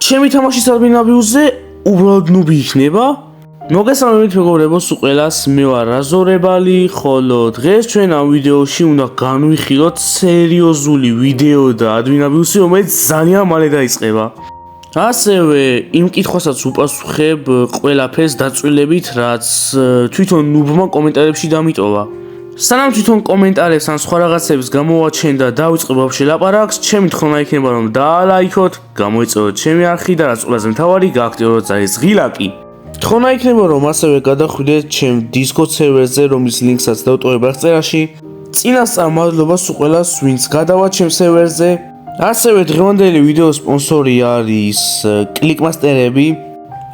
ჩემი თამაშის ადმინაბიუზე უბრალოდ ნუბი იქნება. მოგესალმებით მეგობრებო, სულ ყველას მე ვარ რაზორებალი, ხოლო დღეს ჩვენ ამ ვიდეოში უნდა განვიხილოთ სერიოზული ვიდეო და ადმინაბიუსი, რომელიც ძალიან მალე დაიწყება. ასევე იმ კითხვასაც უპასუხებ ყველაფერს დაწვრილებით, რაც თვითონ ნუბმა კომენტარებში დამიტოვა. სანამ თვითონ კომენტარებს ან სხვა რაღაცებს გამოვაჩენ და დავიწყებ ვაფშე ლაპარაკს, ჩემი თხოვნა იქნება რომ დაალაიქოთ, გამოიწვიოთ ჩემი არხი და რაც ყველაზე მთავარი, გააქტიუროთ წაის ღილაკი. თხოვნა იქნება რომ ასევე გადახვიდეთ ჩემ Discord server-ზე, რომლის ლინკსაც დავტოვებ აღწერაში. წინასწარ მადლობა სულ ყველას, ვინც გადავა ჩემ server-ზე. ასევე დღევანდელი ვიდეოს სპონსორი არის კლიკმასტერები.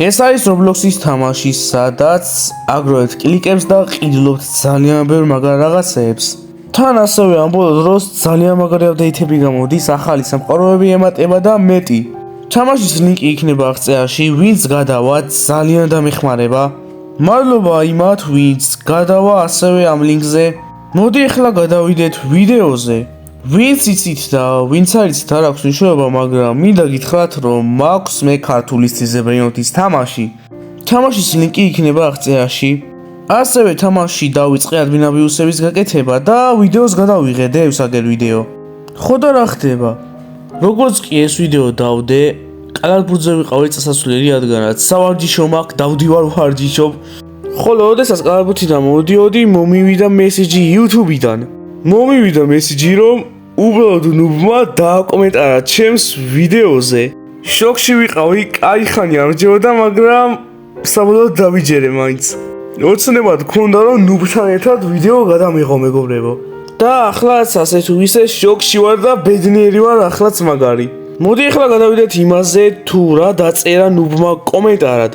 ეს არის Roblox-ის თამაში, სადაც აგროვებთ კლიკებს და ყიდულობთ ძალიან ბევრ მაგარ რაღაცებს. თან ასევე ამ ბოლო დროს ძალიან მაგარი აპდეიტები გამოდის, ახალი სამყაროები ემატება და მეტი. თამაშის ლინკი იქნება აღწერაში, ვინც გადავა ძალიან დამეხმარება. მადლობა იმათ, ვინც გადავა ასევე ამ ლინკზე. მოდი ახლა გადავიდეთ ვიდეოზე. ვინც იცით და ვინც არ იცით არ აქვს მნიშვნელობა, მაგრამ მინდა გითხრათ რომ მაქვს მე ქართულის ზებრინოთის თამაში. თამაშის ლინკი იქნება აღწერაში. ასევე თამაში დავიწყე ადმინაბიუსების გაკეთება და ვიდეოს გადავიღე დევსაგერ ვიდეო. ხო და რა ხდება? როგორც კი ეს ვიდეო დავდე, კალათბურთზე ვიყავი წასასვლელი, რადგანაც სავარჯიშო მაქვს, დავდივარ ვარჯიშობ. ხოლო ოდესაც კალათბურთიდან მოვიდიოდი, მომივიდა მესიჯი YouTube-დან. მომივიდა მესიჯი რომ უბრალოდ ნუბმა დააკომენტარა ჩემს ვიდეოზე. შოკში ვიყავი, კაი ხანი არ მჯეროდა, მაგრამ საბოლოოდ დავიჯერე მაინც. ოცნებად გქონდა რომ ნუბთან ერთად ვიდეო გადამიღო მეგობრებო. და ახლაც ასე თუ ისე შოკში ვარ და ბედნიერი ვარ ახლაც მაგარი. მოდი ახლა გადავიდეთ იმაზე თუ რა დაწერა ნუბმა კომენტარად.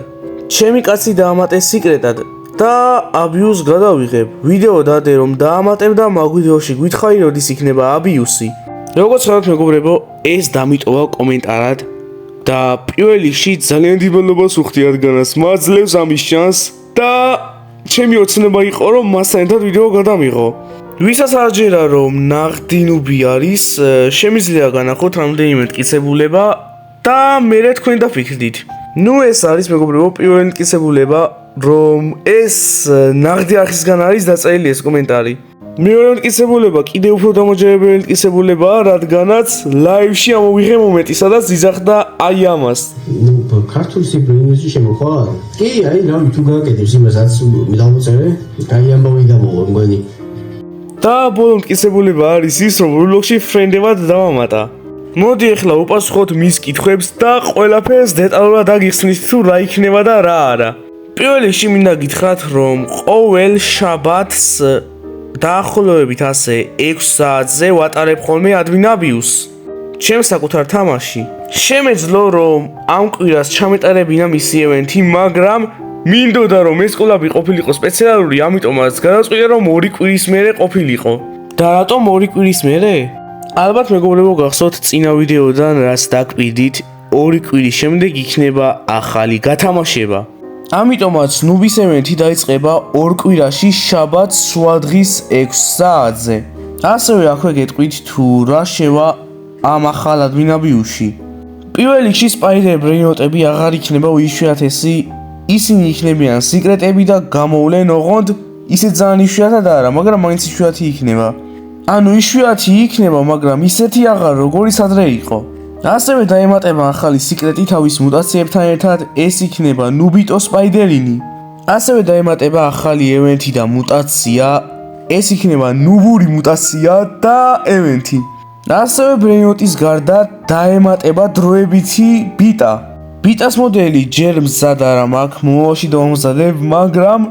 ჩემი კაცი დაამატე სიკრეტად. და აბიუს გადავიღებ. ვიდეო დადე რომ დაამატებ და მაგ ვიდეოში გითხარი როდის იქნება აბიუსი. როგორც ხედავთ მეგობრებო, ეს დამიტოვა კომენტარად და პირველ რიგში ძალიან დიდ მადლობას ვუხდი, რადგანაც მაძლევს ამის შანსს და ჩემი ოცნება იყო რომ მასთან ერთად ვიდეო გადამიღო. ვისაც არ ჯერა რომ ნაღდი ნუბი არის, შემიძლია განახოთ რამდენიმე მტკიცებულება და მერე თქვენ დაფიქრდით. ნუ ეს არის მეგობრებო პირველი მტკიცებულება, რომ ეს ნაღდი არხისგან არის დაწერილი ეს კომენტარი. მეორე მტკიცებულება კიდევ უფრო დამოჯერებელი მტკიცებულებაა, რადგანაც ლაივში ამოვიღე მომენტი, სადაც იძახდა აი ამას. ნუ ქართული სიბრინველი შემოხვა? კი, აი რავი თუ გააკეთებს იმასაც დავწერე, აი ამბავი გამოვა მგონი. და ბოლო მტკიცებულება არის ის, რომ Roblox-ში ფრენდებად დავამატა. მოდი ახლა უპასუხოთ მის კითხვებს და ყველაფერს დეტალურად აგიხსნით თუ რა იქნება და რა არა. პირველ რიგში მინდა გითხრათ, რომ ყოველ შაბათს დაახლოებით ასე 6 საათზე ვატარებ ხოლმე ადმინაბიუსს ჩემს საკუთარ თამაში. შემეძლო რომ ამ კვირას ჩამეტარებინა მისი ევენთი, მაგრამ მინდოდა რომ ეს ყველაფერი ყოფილიყო სპეციალური, ამიტომაც გადავწყვიტე რომ 2 კვირის მერე ყოფილიყო. და რატომ 2 კვირის მერე? ალბათ მეგობრებო გახსოვთ წინა ვიდეოდან რაც დაკვირდით, 2 კვირის შემდეგ იქნება ახალი გათამაშება. ამიტომაც ნუბის ევენთი დაიწყება 2 კვირაში შაბათს შუადღის 6 საათზე. ასევე აქვე გეტყვით თუ რა შევა ამ ახალ ადმინაბიუსში. პირველ რიგში სპაიდერ ბრეინოტები აღარ იქნება უიშვიათესი, ისინი იქნებიან სიკრეტები და გამოვლენ ოღონდ ისე ძალიან იშვიათად არა, მაგრამ მაინც იშვიათი იქნება. ანუ იშვიათი იქნება, მაგრამ ისეთი აღარ როგორიც ადრე იყო. ასევე დაემატება ახალი სიკრეტი თავის მუტაციებთან ერთად, ეს იქნება ნუბიტო სპაიდერინი. ასევე დაემატება ახალი ევენთი და მუტაცია, ეს იქნება ნუბური მუტაცია და ევენთი. ასევე ბრეინოტის გარდა დაემატება დროებითი ბიტა. ბიტას მოდელი ჯერ მზად არ მაქვს, მომავალში დავამზადებ, მაგრამ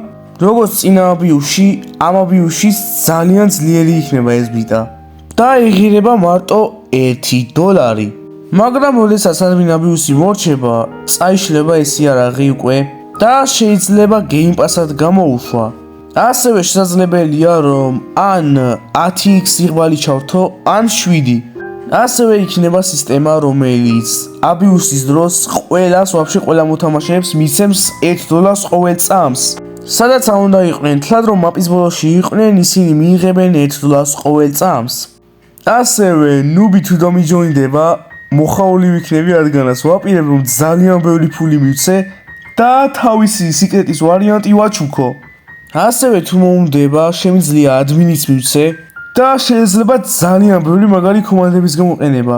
როგორც წინა აბიუსში, ამ აბიუსში ძალიან ძლიერი იქნება ეს ბიტა. და იღირება მარტო $1. მაგრამ როდესაც ადმინაბიუსი მორჩება, წაიშლება ეს იარაღი უკვე და შეიძლება Game Pass-ად გამოუშვა. ასევე შესაძლებელია რომ ან 10x სიღბალი ჩავთო, ან 7. ასევე იქნება სისტემა, რომელიც აბიუსის დროს ყველა მოთამაშეებს მიცემს $1 ყოველ წამს. სადაც არ უნდა იყვნენ თლად რომ მაპის ბოლოში იყვნენ, ისინი მიიღებენ $1 ყოველ წამს. ასევე ნუბი თუ დამიჯოინდება, მოხაული ვიქნები, რადგანაც ვაპირებ რომ ძალიან ბევრი ფული მივცე და თავისი სიკრეტის ვარიანტი ვაჩუქო. ასევე თუ მოუნდება, შემიძლია ადმინიც მივცე და შეიძლება ძალიან ბევრი მაგარი კომანდების გამოყენება.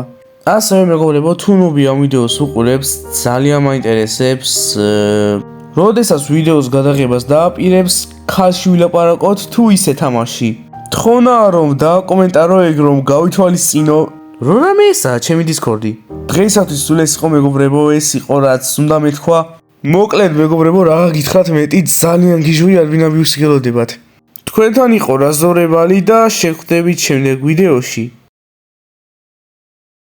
ასევე მეგობრებო, თუ ნუბი ამ ვიდეოს უყურებს, ძალიან მაინტერესებს, როდესაც ვიდეოს გადაღებას დააპირებს, ხალში ვილაპარაკოთ თუ ისე თამაში. თქონაა რომ დააკომენტარო ეგ რომ გავითვალისწინო. რო რამე ესაა ჩემი დისკორდი. დღეისათვის სულ ეს იყო მეგობრებო, ეს იყო რაც უნდა მეთქვა. მოკლედ მეგობრებო, რაღა გითხრათ მეტი, ძალიან გიჟური ადმინაბიუსი გელოდებათ. თქვენთან იყო რაზორებალი და შევხვდებით შემდეგ ვიდეოში.